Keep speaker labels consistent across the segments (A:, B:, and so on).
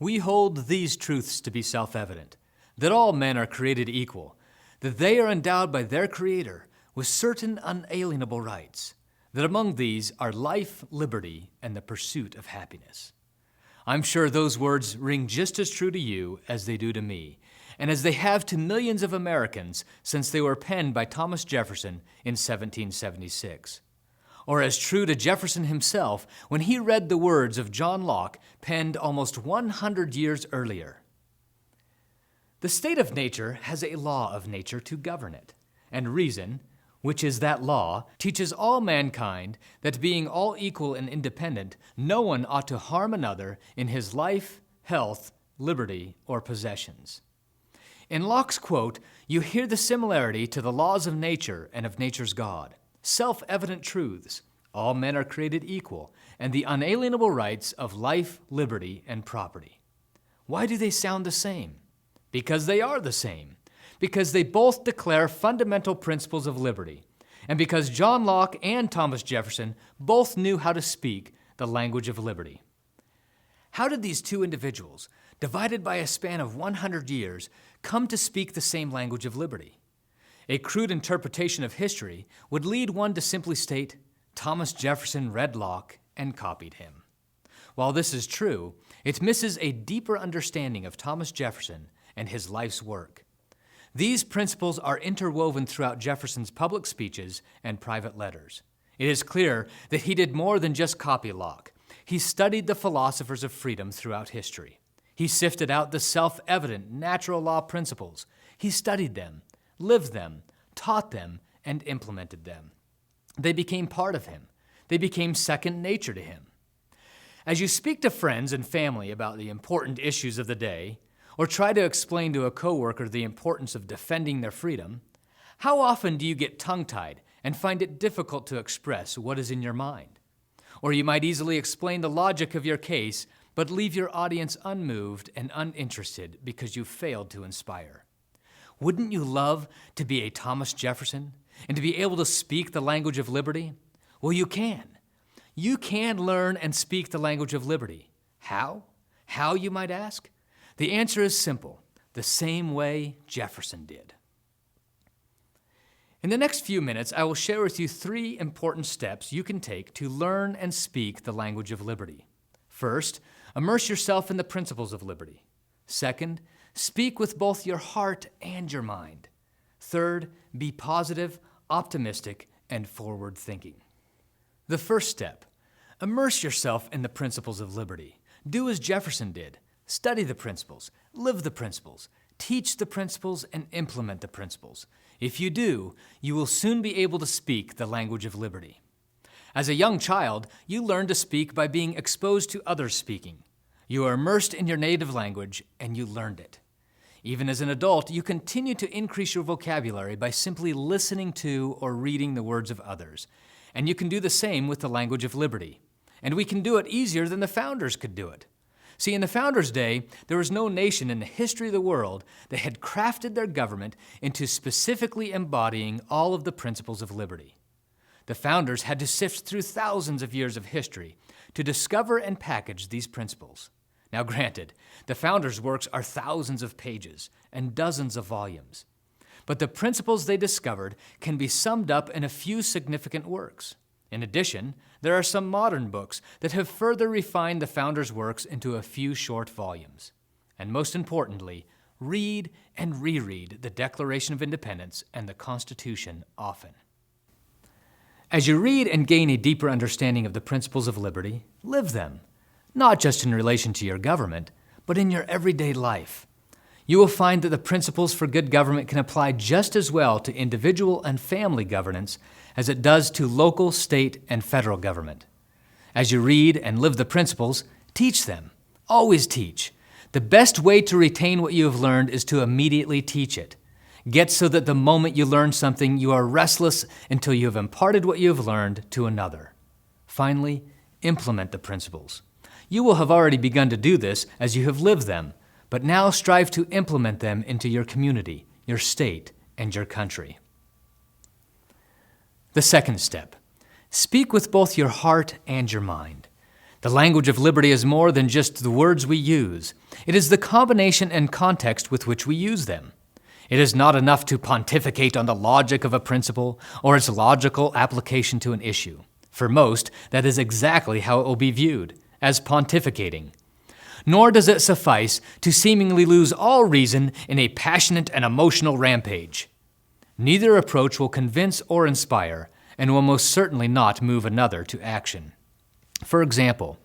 A: We hold these truths to be self-evident, that all men are created equal, that they are endowed by their Creator with certain unalienable rights, that among these are life, liberty, and the pursuit of happiness. I'm sure those words ring just as true to you as they do to me, and as they have to millions of Americans since they were penned by Thomas Jefferson in 1776. Or as true to Jefferson himself when he read the words of John Locke penned almost 100 years earlier. The state of nature has a law of nature to govern it, and reason, which is that law, teaches all mankind that being all equal and independent, no one ought to harm another in his life, health, liberty, or possessions. In Locke's quote, you hear the similarity to the laws of nature and of nature's God, self-evident truths, all men are created equal, and the unalienable rights of life, liberty, and property. Why do they sound the same? Because they are the same. Because they both declare fundamental principles of liberty, and because John Locke and Thomas Jefferson both knew how to speak the language of liberty. How did these two individuals, divided by a span of 100 years, come to speak the same language of liberty? A crude interpretation of history would lead one to simply state, Thomas Jefferson read Locke and copied him. While this is true, it misses a deeper understanding of Thomas Jefferson and his life's work. These principles are interwoven throughout Jefferson's public speeches and private letters. It is clear that he did more than just copy Locke. He studied the philosophers of freedom throughout history. He sifted out the self-evident natural law principles. He studied them, lived them, taught them, and implemented them. They became part of him. They became second nature to him. As you speak to friends and family about the important issues of the day, or try to explain to a coworker the importance of defending their freedom, how often do you get tongue-tied and find it difficult to express what is in your mind? Or you might easily explain the logic of your case, but leave your audience unmoved and uninterested because you failed to inspire. Wouldn't you love to be a Thomas Jefferson and to be able to speak the language of liberty? Well, you can. You can learn and speak the language of liberty. How? How, you might ask? The answer is simple, the same way Jefferson did. In the next few minutes, I will share with you 3 important steps you can take to learn and speak the language of liberty. First, immerse yourself in the principles of liberty. Second, speak with both your heart and your mind. Third, be positive, optimistic, and forward-thinking. The first step, immerse yourself in the principles of liberty. Do as Jefferson did. Study the principles, live the principles, teach the principles, and implement the principles. If you do, you will soon be able to speak the language of liberty. As a young child, you learn to speak by being exposed to others speaking. You are immersed in your native language, and you learned it. Even as an adult, you continue to increase your vocabulary by simply listening to or reading the words of others. And you can do the same with the language of liberty. And we can do it easier than the founders could do it. See, in the Founders' Day, there was no nation in the history of the world that had crafted their government into specifically embodying all of the principles of liberty. The founders had to sift through thousands of years of history to discover and package these principles. Now granted, the founders' works are thousands of pages and dozens of volumes, but the principles they discovered can be summed up in a few significant works. In addition, there are some modern books that have further refined the founders' works into a few short volumes. And most importantly, read and reread the Declaration of Independence and the Constitution often. As you read and gain a deeper understanding of the principles of liberty, live them, not just in relation to your government, but in your everyday life. You will find that the principles for good government can apply just as well to individual and family governance as it does to local, state, and federal government. As you read and live the principles, teach them. Always teach. The best way to retain what you have learned is to immediately teach it. Get so that the moment you learn something, you are restless until you have imparted what you have learned to another. Finally, implement the principles. You will have already begun to do this as you have lived them, but now strive to implement them into your community, your state, and your country. The second step, speak with both your heart and your mind. The language of liberty is more than just the words we use. It is the combination and context with which we use them. It is not enough to pontificate on the logic of a principle or its logical application to an issue. For most, that is exactly how it will be viewed, as pontificating. Nor does it suffice to seemingly lose all reason in a passionate and emotional rampage. Neither approach will convince or inspire, and will most certainly not move another to action. For example,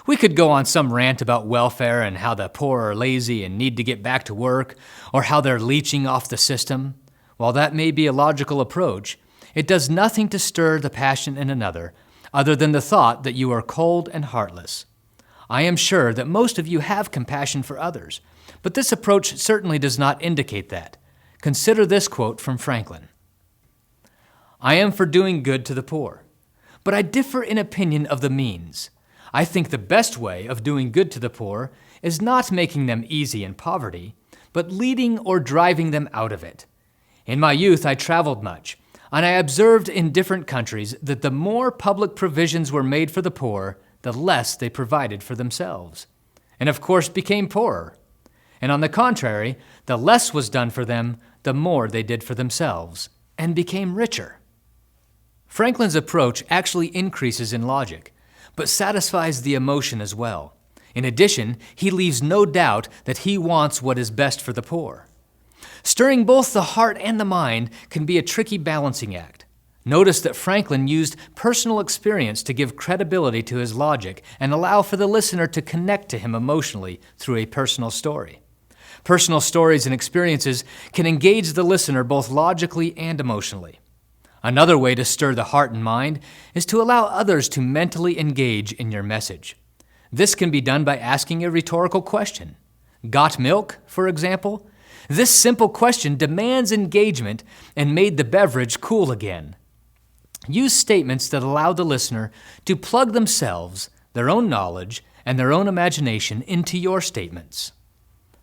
A: we could go on some rant about welfare and how the poor are lazy and need to get back to work, or how they're leeching off the system. While that may be a logical approach, it does nothing to stir the passion in another, other than the thought that you are cold and heartless. I am sure that most of you have compassion for others, but this approach certainly does not indicate that. Consider this quote from Franklin. "I am for doing good to the poor, but I differ in opinion of the means. I think the best way of doing good to the poor is not making them easy in poverty, but leading or driving them out of it. In my youth, I traveled much, and I observed in different countries that the more public provisions were made for the poor, the less they provided for themselves, and of course became poorer. And on the contrary, the less was done for them, the more they did for themselves, and became richer." Franklin's approach actually increases in logic, but satisfies the emotion as well. In addition, he leaves no doubt that he wants what is best for the poor. Stirring both the heart and the mind can be a tricky balancing act. Notice that Franklin used personal experience to give credibility to his logic and allow for the listener to connect to him emotionally through a personal story. Personal stories and experiences can engage the listener both logically and emotionally. Another way to stir the heart and mind is to allow others to mentally engage in your message. This can be done by asking a rhetorical question. "Got milk?" for example. This simple question demands engagement and made the beverage cool again. Use statements that allow the listener to plug themselves, their own knowledge, and their own imagination into your statements.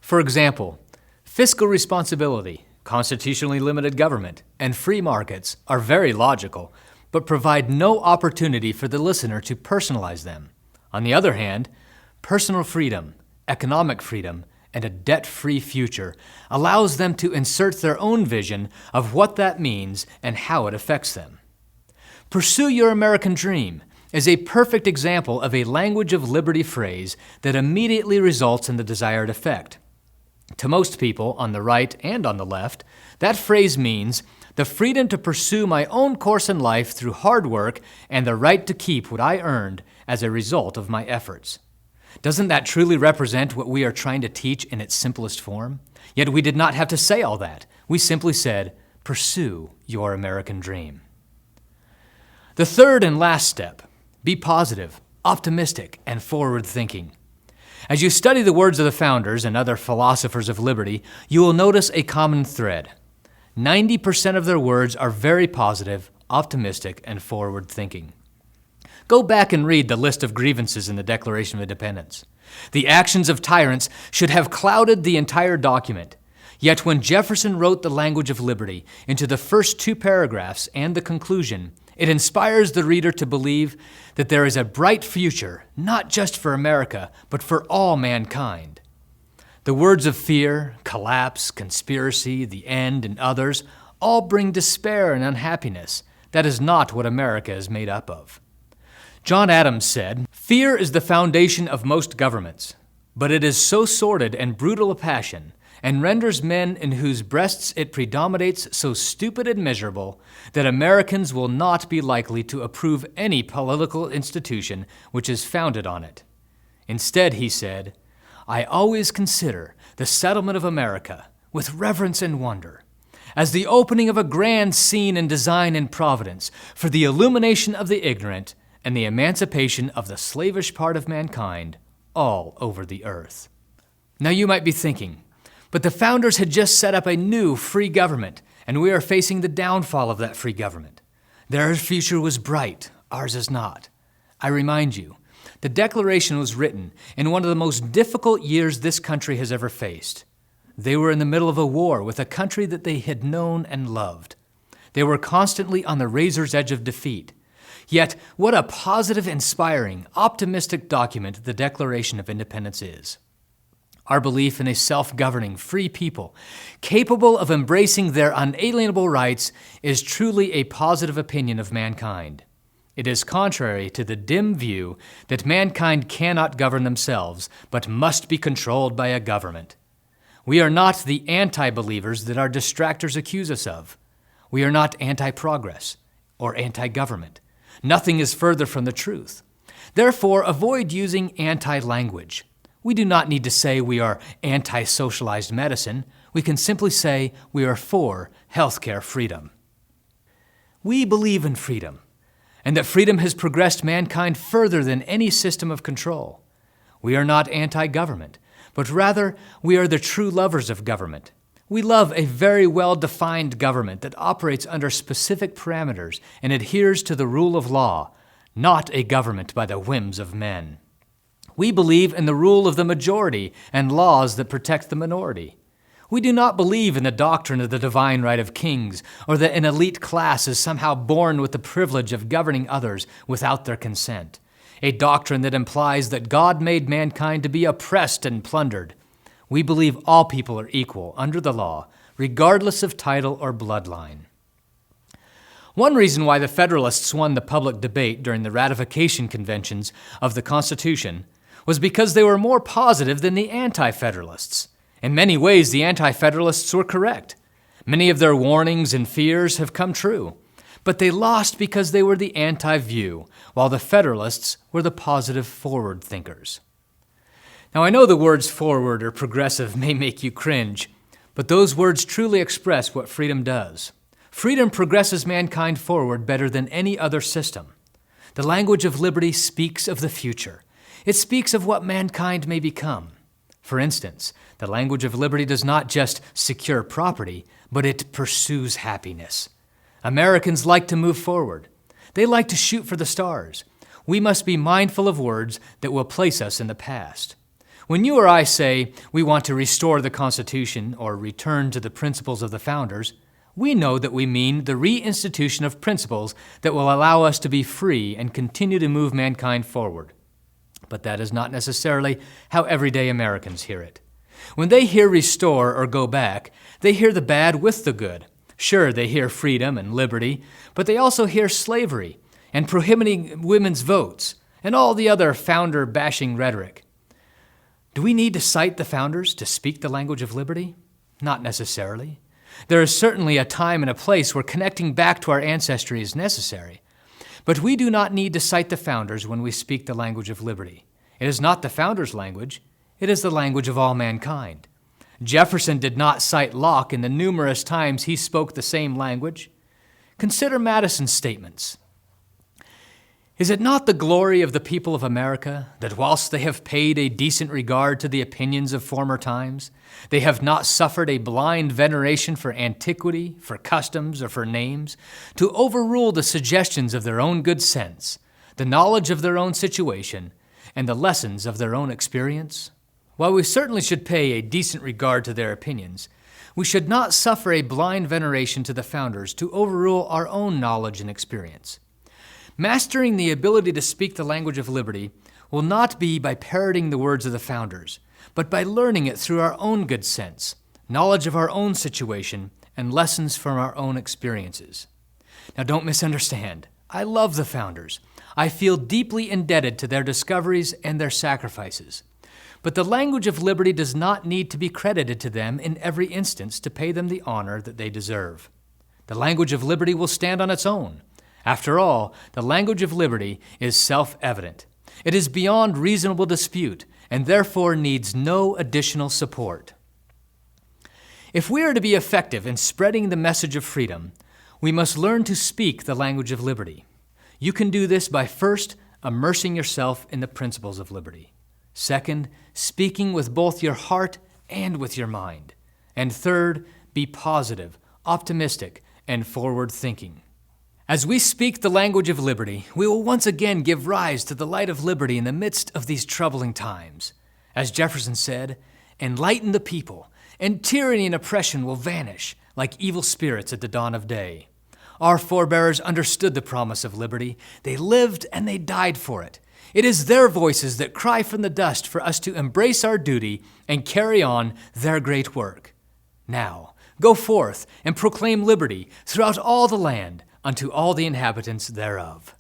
A: For example, fiscal responsibility, constitutionally limited government, and free markets are very logical, but provide no opportunity for the listener to personalize them. On the other hand, personal freedom, economic freedom, and a debt-free future allows them to insert their own vision of what that means and how it affects them. "Pursue your American dream" is a perfect example of a language of liberty phrase that immediately results in the desired effect. To most people, on the right and on the left, that phrase means the freedom to pursue my own course in life through hard work and the right to keep what I earned as a result of my efforts. Doesn't that truly represent what we are trying to teach in its simplest form? Yet we did not have to say all that. We simply said, pursue your American dream. The third and last step, be positive, optimistic, and forward-thinking. As you study the words of the founders and other philosophers of liberty, you will notice a common thread. 90% of their words are very positive, optimistic, and forward-thinking. Go back and read the list of grievances in the Declaration of Independence. The actions of tyrants should have clouded the entire document. Yet when Jefferson wrote the language of liberty into the first 2 paragraphs and the conclusion, it inspires the reader to believe that there is a bright future, not just for America, but for all mankind. The words of fear, collapse, conspiracy, the end, and others all bring despair and unhappiness. That is not what America is made up of. John Adams said, "Fear is the foundation of most governments, but it is so sordid and brutal a passion, and renders men in whose breasts it predominates so stupid and miserable, that Americans will not be likely to approve any political institution which is founded on it." Instead, he said, "I always consider the settlement of America with reverence and wonder, as the opening of a grand scene in design and providence for the illumination of the ignorant and the emancipation of the slavish part of mankind all over the earth." Now you might be thinking, but the founders had just set up a new free government, and we are facing the downfall of that free government. Their future was bright, ours is not. I remind you, the Declaration was written in one of the most difficult years this country has ever faced. They were in the middle of a war with a country that they had known and loved. They were constantly on the razor's edge of defeat. Yet, what a positive, inspiring, optimistic document the Declaration of Independence is. Our belief in a self-governing, free people, capable of embracing their unalienable rights, is truly a positive opinion of mankind. It is contrary to the dim view that mankind cannot govern themselves, but must be controlled by a government. We are not the anti-believers that our distractors accuse us of. We are not anti-progress or anti-government. Nothing is further from the truth. Therefore, avoid using anti-language. We do not need to say we are anti-socialized medicine. We can simply say we are for healthcare freedom. We believe in freedom, and that freedom has progressed mankind further than any system of control. We are not anti-government, but rather we are the true lovers of government. We love a very well-defined government that operates under specific parameters and adheres to the rule of law, not a government by the whims of men. We believe in the rule of the majority and laws that protect the minority. We do not believe in the doctrine of the divine right of kings, or that an elite class is somehow born with the privilege of governing others without their consent, a doctrine that implies that God made mankind to be oppressed and plundered. We believe all people are equal under the law, regardless of title or bloodline. One reason why the Federalists won the public debate during the ratification conventions of the Constitution was because they were more positive than the Anti-Federalists. In many ways, the Anti-Federalists were correct. Many of their warnings and fears have come true, but they lost because they were the anti-view, while the Federalists were the positive forward thinkers. Now, I know the words forward or progressive may make you cringe, but those words truly express what freedom does. Freedom progresses mankind forward better than any other system. The language of liberty speaks of the future. It speaks of what mankind may become. For instance, the language of liberty does not just secure property, but it pursues happiness. Americans like to move forward. They like to shoot for the stars. We must be mindful of words that will place us in the past. When you or I say we want to restore the Constitution or return to the principles of the founders, we know that we mean the reinstitution of principles that will allow us to be free and continue to move mankind forward. But that is not necessarily how everyday Americans hear it. When they hear restore or go back, they hear the bad with the good. Sure, they hear freedom and liberty, but they also hear slavery and prohibiting women's votes and all the other founder-bashing rhetoric. Do we need to cite the founders to speak the language of liberty? Not necessarily. There is certainly a time and a place where connecting back to our ancestry is necessary. But we do not need to cite the founders when we speak the language of liberty. It is not the founders' language. It is the language of all mankind. Jefferson did not cite Locke in the numerous times he spoke the same language. Consider Madison's statements. Is it not the glory of the people of America that whilst they have paid a decent regard to the opinions of former times, they have not suffered a blind veneration for antiquity, for customs, or for names, to overrule the suggestions of their own good sense, the knowledge of their own situation, and the lessons of their own experience? While we certainly should pay a decent regard to their opinions, we should not suffer a blind veneration to the founders to overrule our own knowledge and experience. Mastering the ability to speak the language of liberty will not be by parroting the words of the founders, but by learning it through our own good sense, knowledge of our own situation, and lessons from our own experiences. Now, don't misunderstand. I love the founders. I feel deeply indebted to their discoveries and their sacrifices. But the language of liberty does not need to be credited to them in every instance to pay them the honor that they deserve. The language of liberty will stand on its own. After all, the language of liberty is self-evident. It is beyond reasonable dispute and therefore needs no additional support. If we are to be effective in spreading the message of freedom, we must learn to speak the language of liberty. You can do this by first immersing yourself in the principles of liberty. Second, speaking with both your heart and with your mind. And third, be positive, optimistic, and forward-thinking. As we speak the language of liberty, we will once again give rise to the light of liberty in the midst of these troubling times. As Jefferson said, "Enlighten the people, and tyranny and oppression will vanish like evil spirits at the dawn of day. Our forebears understood the promise of liberty. They lived and they died for it. It is their voices that cry from the dust for us to embrace our duty and carry on their great work. Now, go forth and proclaim liberty throughout all the land unto all the inhabitants thereof.